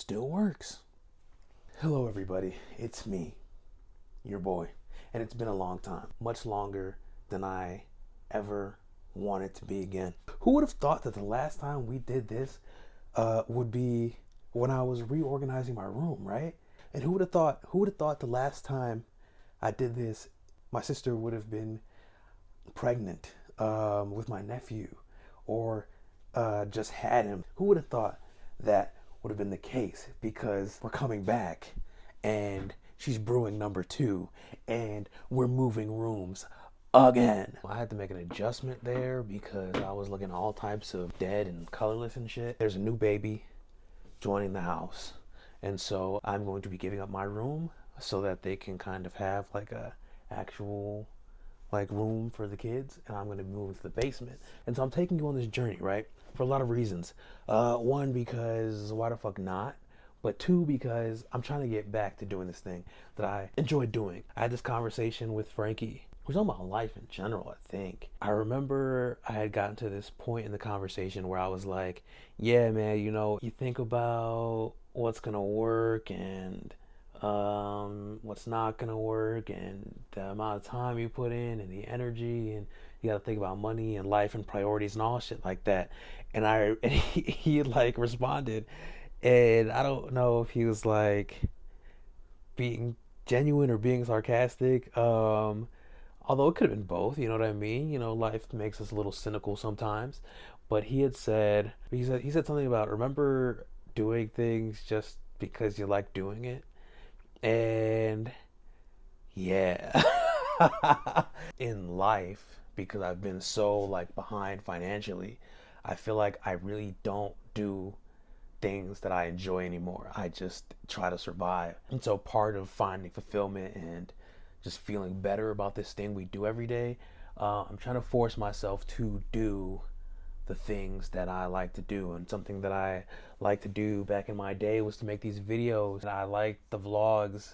still works. Hello everybody, it's me, your boy, and it's been a long time, much longer than I ever wanted to be again. Who would have thought that the last time we did this would be when I was reorganizing my room, right? And who would have thought the last time I did this, my sister would have been pregnant with my nephew, or just had him. Who would have thought that would have been the case? Because we're coming back and she's brewing number 2 and we're moving rooms again. I had to make an adjustment there because I was looking at all types of dead and colorless and shit. There's a new baby joining the house, and so I'm going to be giving up my room so that they can kind of have like a actual like room for the kids, and I'm going to be moving to the basement. And so I'm taking you on this journey, right? For a lot of reasons. One, because why the fuck not? But 2, because I'm trying to get back to doing this thing that I enjoy doing. I had this conversation with Frankie. We're talking about life in general, I think. I remember I had gotten to this point in the conversation where I was like, yeah, man, you know, you think about what's gonna work and what's not gonna work, and the amount of time you put in and the energy, and you gotta think about money and life and priorities and all shit like that. And he like responded, and I don't know if he was like being genuine or being sarcastic. Although it could have been both, you know what I mean? You know, life makes us a little cynical sometimes. But he said something about, remember doing things just because you like doing it? And yeah. In life, because I've been so like behind financially, I feel like I really don't do things that I enjoy anymore. I just try to survive. And so part of finding fulfillment and just feeling better about this thing we do every day, I'm trying to force myself to do the things that I like to do. And something that I like to do back in my day was to make these videos. And I like the vlogs,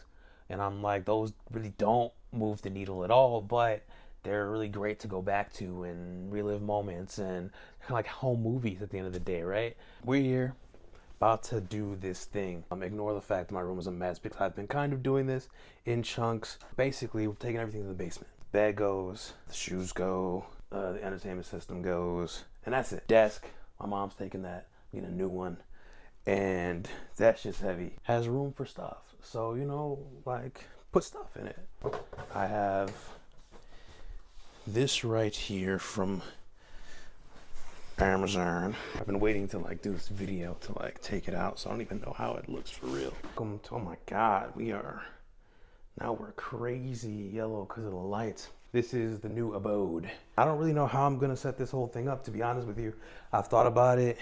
and I'm like, those really don't move the needle at all, but they're really great to go back to and relive moments, and kind of like home movies at the end of the day, right? We're here about to do this thing. Ignore the fact that my room is a mess, because I've been kind of doing this in chunks. Basically, we're taking everything to the basement. Bed goes, the shoes go, the entertainment system goes, and that's it. Desk, my mom's taking that, need a new one, and that shit's heavy. Has room for stuff, so you know, like, put stuff in it. I have this right here from Amazon. I've been waiting to like do this video to like take it out, so I don't even know how it looks for real. Oh my god, we're crazy yellow because of the lights. This is the new abode. I don't really know how I'm gonna set this whole thing up, to be honest with you. I've thought about it,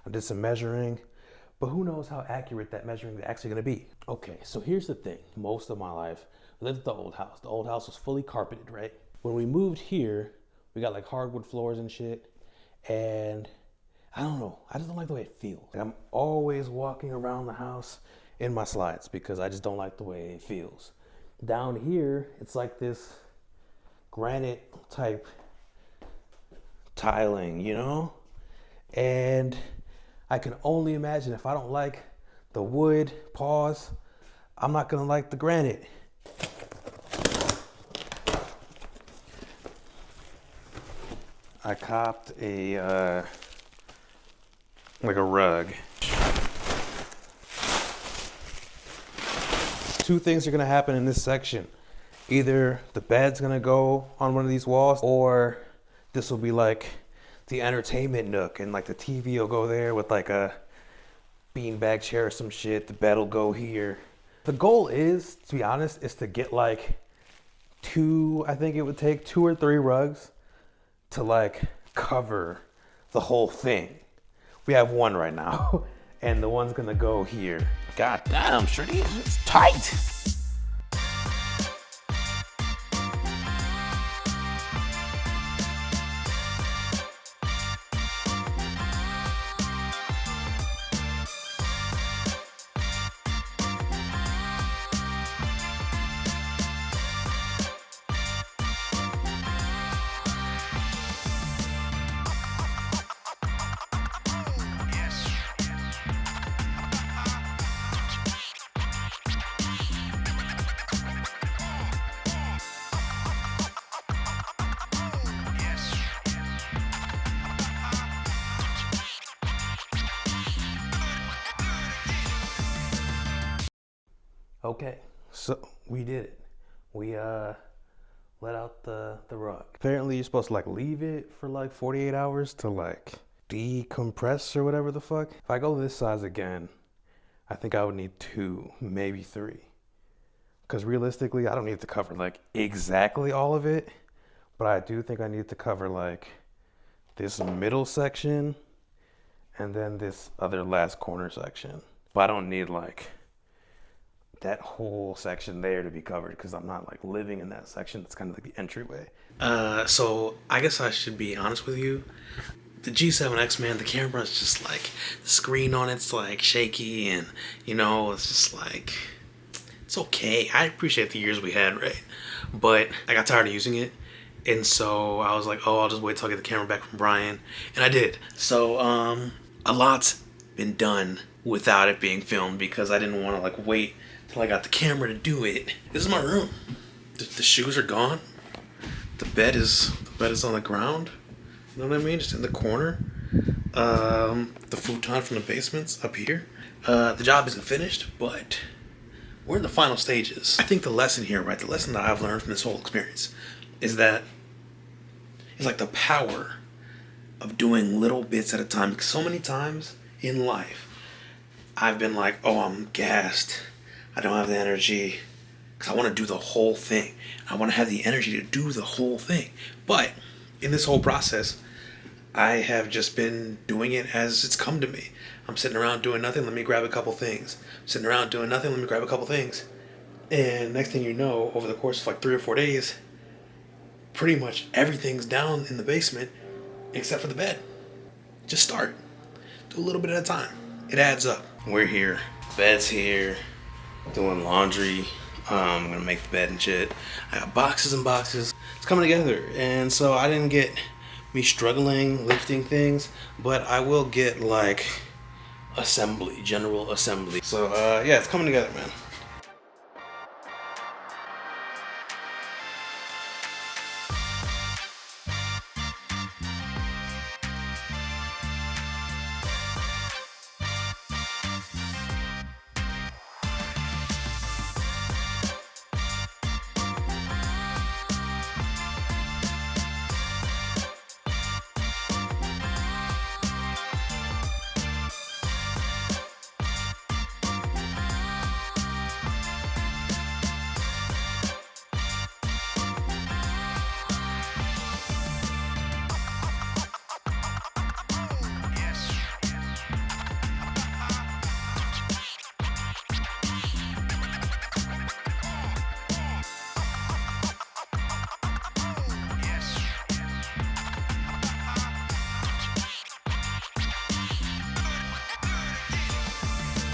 I did some measuring, but who knows how accurate that measuring is actually gonna be. Okay, so here's the thing. Most of my life, I lived at the old house. The old house was fully carpeted, right? When we moved here, we got like hardwood floors and shit. And I don't know, I just don't like the way it feels. Like, I'm always walking around the house in my slides because I just don't like the way it feels. Down here, it's like this granite type tiling, you know? And I can only imagine if I don't like the wood, I'm not gonna like the granite. I copped a like a rug. 2 things are gonna happen in this section. Either the bed's gonna go on one of these walls, or this will be like the entertainment nook, and like the TV will go there with like a beanbag chair or some shit. The bed will go here. The goal is, to be honest, is to get like I think it would take 2 or 3 rugs to like cover the whole thing. We have 1 right now, and the one's gonna go here. God damn, Shreddy, it's tight. Okay, so we did it. We let out the rug. Apparently you're supposed to like leave it for like 48 hours to like decompress or whatever the fuck. If I go this size again, I think I would need 2, maybe 3. Because realistically, I don't need to cover like exactly all of it, but I do think I need to cover like this middle section and then this other last corner section. But I don't need like that whole section there to be covered because I'm not like living in that section. That's kind of like the entryway. So I guess I should be honest with you. The G7X, man, the camera's just like, the screen on it's like shaky and, you know, it's just like, it's okay. I appreciate the years we had, right? But I got tired of using it. And so I was like, oh, I'll just wait till I get the camera back from Brian. And I did. So a lot's been done without it being filmed because I didn't want to like wait till I got the camera to do it. This is my room. The shoes are gone. The bed is on the ground. You know what I mean? Just in the corner. The futon from the basement's up here. The job isn't finished, but we're in the final stages. I think the lesson here, right? The lesson that I've learned from this whole experience is that it's like the power of doing little bits at a time. Because so many times in life, I've been like, oh, I'm gassed. I don't have the energy. Because I want to do the whole thing. I want to have the energy to do the whole thing. But in this whole process, I have just been doing it as it's come to me. I'm sitting around doing nothing, let me grab a couple things. Sitting around doing nothing, let me grab a couple things. And next thing you know, over the course of like 3 or 4 days, pretty much everything's down in the basement except for the bed. Just start. Do a little bit at a time. It adds up. We're here. Bed's here. Doing laundry. I'm gonna make the bed and shit. I got boxes and boxes. It's coming together. And so I didn't get me struggling lifting things, but I will get like assembly, general assembly. So yeah, it's coming together, man.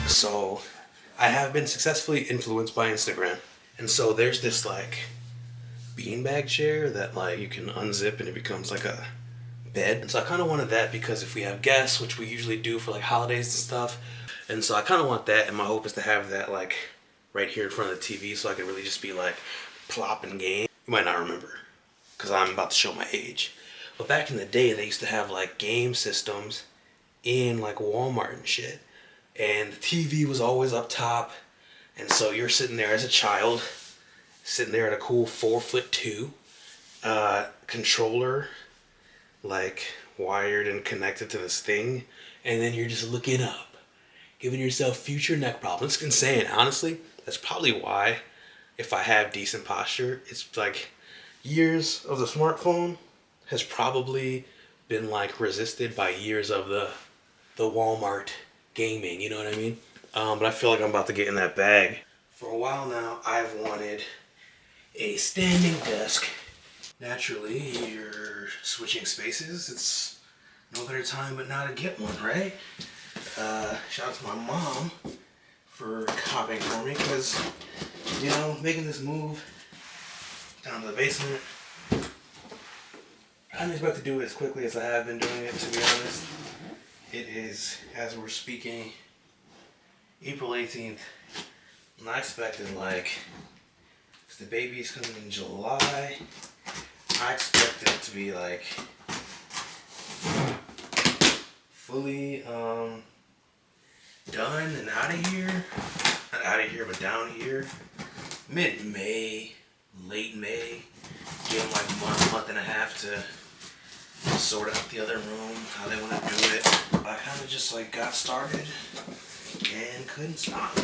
So I have been successfully influenced by Instagram. And so there's this like beanbag chair that like you can unzip and it becomes like a bed. And so I kind of wanted that because if we have guests, which we usually do for like holidays and stuff. And so I kind of want that, and my hope is to have that like right here in front of the TV so I can really just be like plopping game. You might not remember because I'm about to show my age. But back in the day, they used to have like game systems in like Walmart and shit. And the TV was always up top. And so you're sitting there as a child, sitting there at a cool 4'2" controller, like wired and connected to this thing. And then you're just looking up, giving yourself future neck problems. It's insane. Honestly, that's probably why, if I have decent posture, it's like years of the smartphone has probably been like resisted by years of the Walmart gaming, you know what I mean? But I feel like I'm about to get in that bag. For a while now, I've wanted a standing desk. Naturally, you're switching spaces. It's no better time but now to get one, right? Shout out to my mom for copying for me because, you know, making this move down to the basement, I didn't expect to do it as quickly as I have been doing it, to be honest. It is, as we're speaking, April 18th, and I expected like, because the baby's coming in July, I expect it to be like fully done and out of here. Not out of here, but down here, mid-May, late May, give them like a month and a half to sort out the other room, how they want to do it. I kind of just like got started and couldn't stop.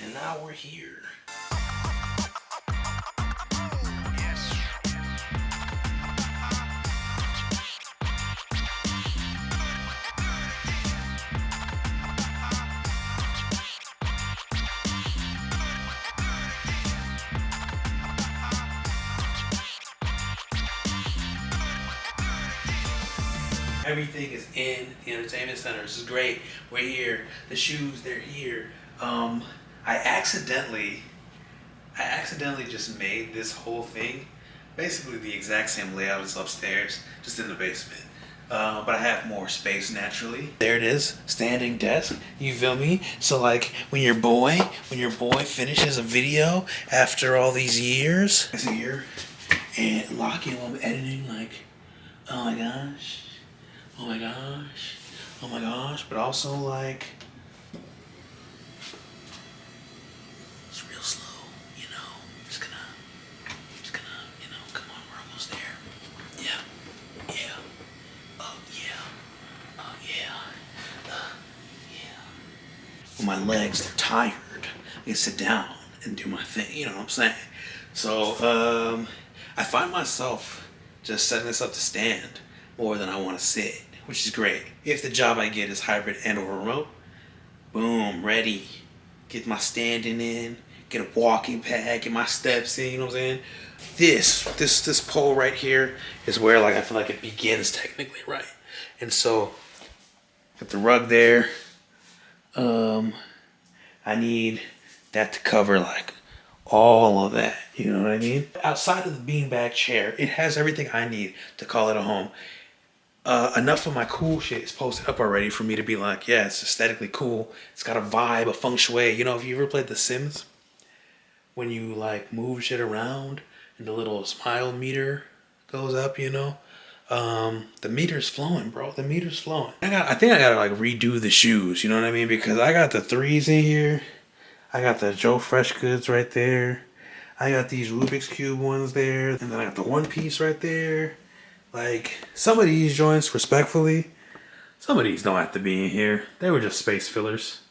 And now we're here. Everything is in the entertainment center. This is great. We're here. The shoes, they're here. I accidentally just made this whole thing basically the exact same layout as upstairs, just in the basement. But I have more space naturally. There it is, standing desk. You feel me? So like when your boy finishes a video after all these years, it's here and locking while I'm editing, like, oh my gosh. Oh my gosh, oh my gosh, but also like, it's real slow, you know, just gonna, you know, come on, we're almost there. Yeah, oh yeah. When my legs, they're tired, I can sit down and do my thing, you know what I'm saying? So, I find myself just setting this up to stand more than I want to sit, which is great. If the job I get is hybrid and or remote, boom, ready. Get my standing in, get a walking pad, get my steps in, you know what I'm saying? This pole right here is where like I feel like it begins technically, right? And so, got the rug there. I need that to cover like all of that, you know what I mean? Outside of the beanbag chair, it has everything I need to call it a home. Enough of my cool shit is posted up already for me to be like, yeah, it's aesthetically cool. It's got a vibe, a feng shui. You know, if you ever played The Sims, when you like move shit around and the little smile meter goes up, you know, the meter's flowing, bro. The meter's flowing. I think I gotta like redo the shoes. You know what I mean? Because I got the 3s in here. I got the Joe Fresh Goods right there. I got these Rubik's Cube ones there, and then I got the One Piece right there. Like, some of these joints, respectfully, some of these don't have to be in here. They were just space fillers.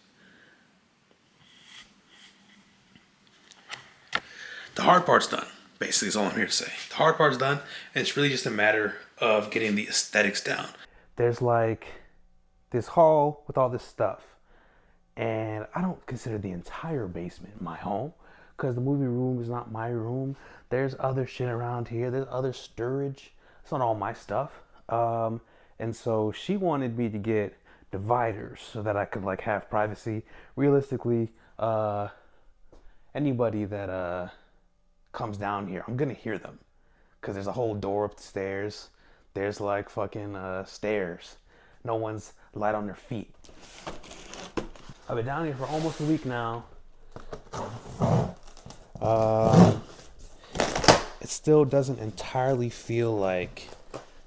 The hard part's done, basically, is all I'm here to say. The hard part's done, and it's really just a matter of getting the aesthetics down. There's like this hall with all this stuff, and I don't consider the entire basement my home, because the movie room is not my room. There's other shit around here. There's other storage. It's not all my stuff. And so she wanted me to get dividers so that I could like have privacy. Realistically, anybody that comes down here, I'm gonna hear them, because there's a whole door up the stairs. There's like fucking stairs. No one's light on their feet. I've been down here for almost a week now. It still doesn't entirely feel like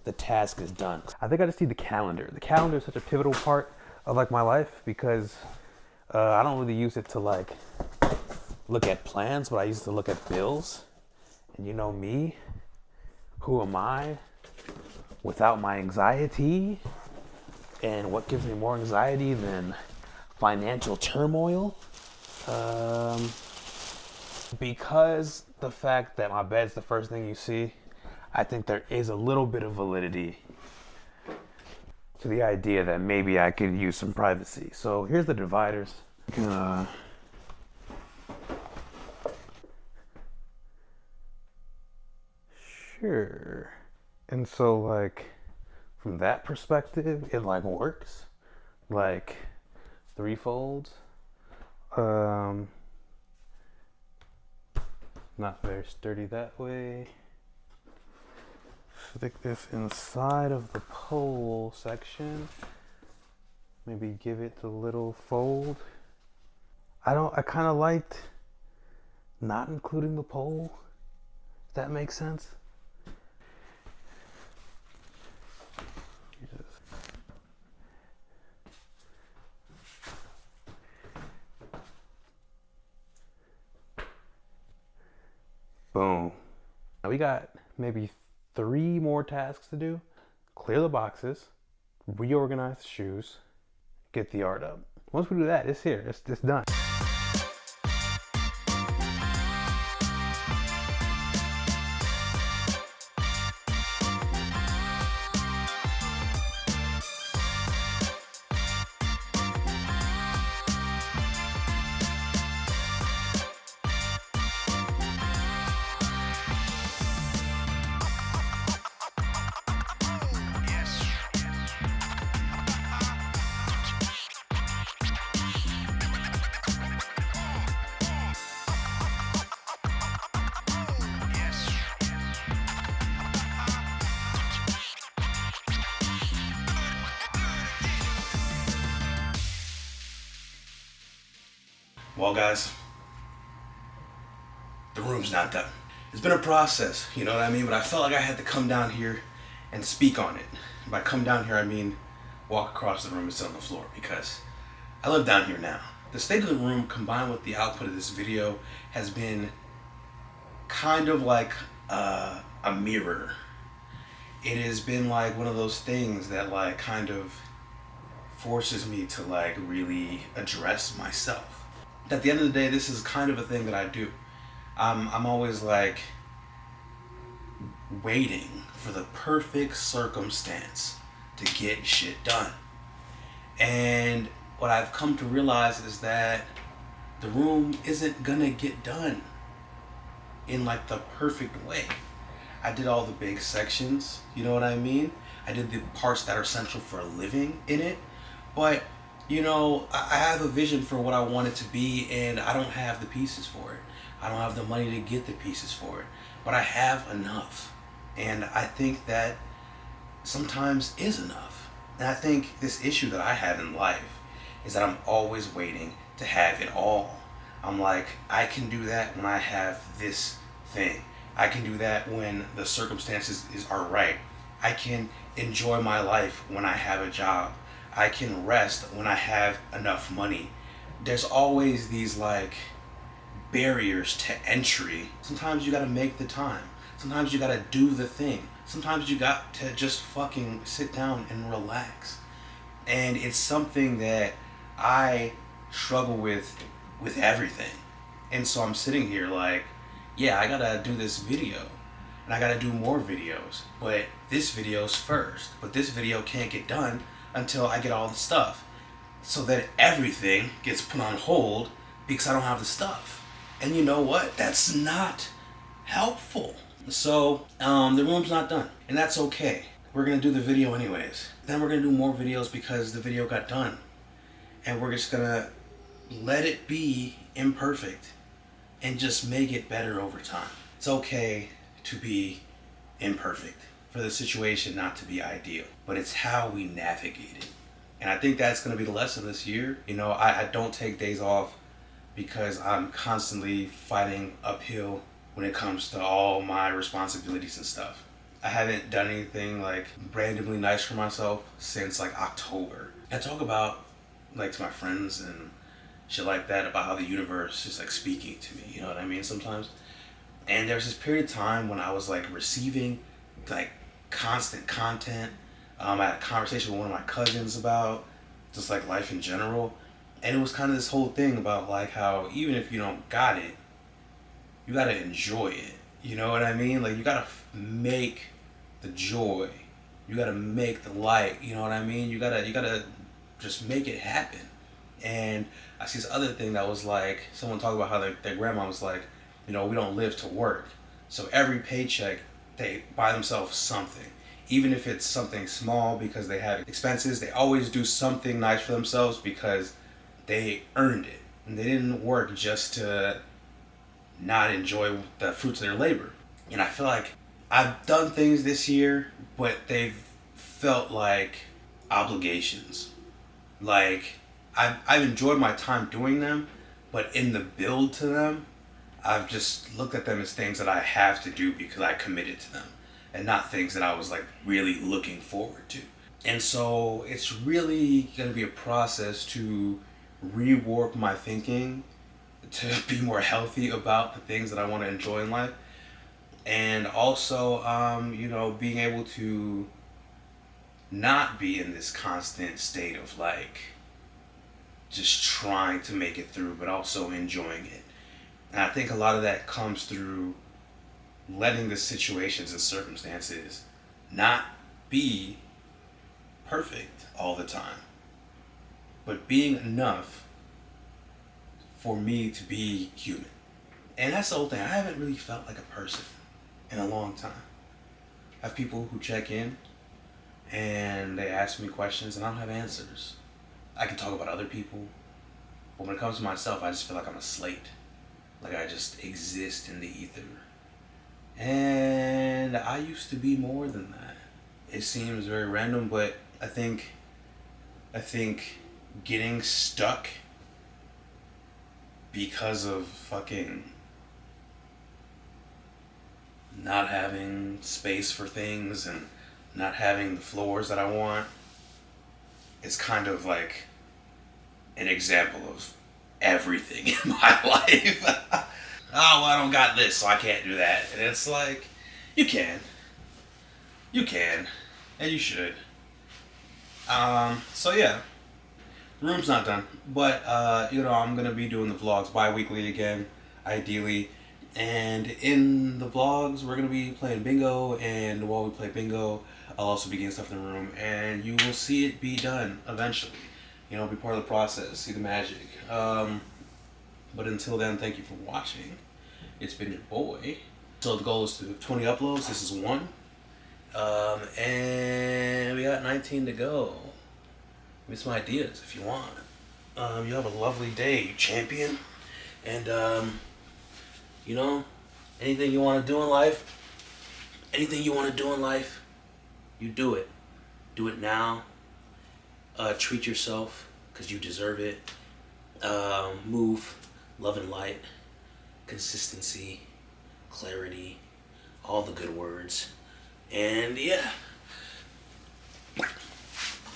the task is done. I think I just need the calendar. The calendar is such a pivotal part of like my life, because I don't really use it to like look at plans, but I use it to look at bills. And you know me, who am I without my anxiety? And what gives me more anxiety than financial turmoil? Because the fact that my bed's the first thing you see, I think there is a little bit of validity to the idea that maybe I could use some privacy. So here's the dividers. Sure. And so like from that perspective, it like works. Like 3 folds. Not very sturdy that way. Stick this inside of the pole section. Maybe give it a little fold. I kind of liked not including the pole. If that makes sense. Boom. Now we got maybe 3 more tasks to do. Clear the boxes, reorganize the shoes, get the art up. Once we do that, it's here. It's done. Well, guys, the room's not done. It's been a process, you know what I mean? But I felt like I had to come down here and speak on it. By come down here, I mean walk across the room and sit on the floor, because I live down here now. The state of the room combined with the output of this video has been kind of like a mirror. It has been like one of those things that like kind of forces me to like really address myself. At the end of the day, this is kind of a thing that I do. I'm always like waiting for the perfect circumstance to get shit done. And what I've come to realize is that the room isn't gonna get done in like the perfect way. I did all the big sections, you know what I mean? I did the parts that are essential for living in it, but you know, I have a vision for what I want it to be, and I don't have the pieces for it. I don't have the money to get the pieces for it, but I have enough. And I think that sometimes is enough. And I think this issue that I have in life is that I'm always waiting to have it all. I'm like, I can do that when I have this thing. I can do that when the circumstances are right. I can enjoy my life when I have a job. I can rest when I have enough money. There's always these like barriers to entry. Sometimes you gotta make the time. Sometimes you gotta do the thing. Sometimes you got to just fucking sit down and relax. And it's something that I struggle with everything. And so I'm sitting here like, yeah, I gotta do this video. And I gotta do more videos. But this video's first. But this video can't get done until I get all the stuff. So that everything gets put on hold because I don't have the stuff. And you know what? That's not helpful. So the room's not done, and that's okay. We're gonna do the video anyways. Then we're gonna do more videos because the video got done. And we're just gonna let it be imperfect and just make it better over time. It's okay to be imperfect, for the situation not to be ideal, but it's how we navigate it. And I think that's going to be the lesson this year. You know, I don't take days off because I'm constantly fighting uphill when it comes to all my responsibilities and stuff. I haven't done anything like randomly nice for myself since like October. I talk about like to my friends and shit like that about how the universe is like speaking to me, you know what I mean, sometimes. And there's this period of time when I was like receiving like constant content. I had a conversation with one of my cousins about just like life in general, and it was kind of this whole thing about like how even if you don't got it, you gotta enjoy it. You know what I mean? Like you gotta make the joy, you gotta make the light. You know what I mean? You gotta just make it happen. And I see this other thing that was like someone talking about how their grandma was like, you know, we don't live to work, so every paycheck they buy themselves something. Even if it's something small because they have expenses, they always do something nice for themselves because they earned it. And they didn't work just to not enjoy the fruits of their labor. And I feel like I've done things this year, but they've felt like obligations. Like I've enjoyed my time doing them, but in the build to them, I've just looked at them as things that I have to do because I committed to them, and not things that I was like really looking forward to. And so it's really going to be a process to rewarp my thinking to be more healthy about the things that I want to enjoy in life. And also, being able to not be in this constant state of like just trying to make it through, but also enjoying it. And I think a lot of that comes through letting the situations and circumstances not be perfect all the time, but being enough for me to be human. And that's the whole thing. I haven't really felt like a person in a long time. I have people who check in and they ask me questions and I don't have answers. I can talk about other people, but when it comes to myself, I just feel like I'm a slate. Like I just exist in the ether. And I used to be more than that. It seems very random, but I think getting stuck because of fucking not having space for things and not having the floors that I want is kind of like an example of everything in my life. Oh, well, I don't got this, so I can't do that. And it's like, you can, and you should. So yeah, the room's not done, but I'm gonna be doing the vlogs bi-weekly again, ideally. And in the vlogs, we're gonna be playing bingo, and while we play bingo, I'll also be getting stuff in the room, and you will see it be done eventually. Be part of the process, see the magic. But until then, thank you for watching. It's been your boy. So the goal is to 20 uploads. This is one. And we got 19 to go. Give me some ideas if you want. You have a lovely day, you champion. And, anything you want to do in life, you do it. Do it now. Treat yourself, because you deserve it. Move, love and light, consistency, clarity, all the good words. And yeah.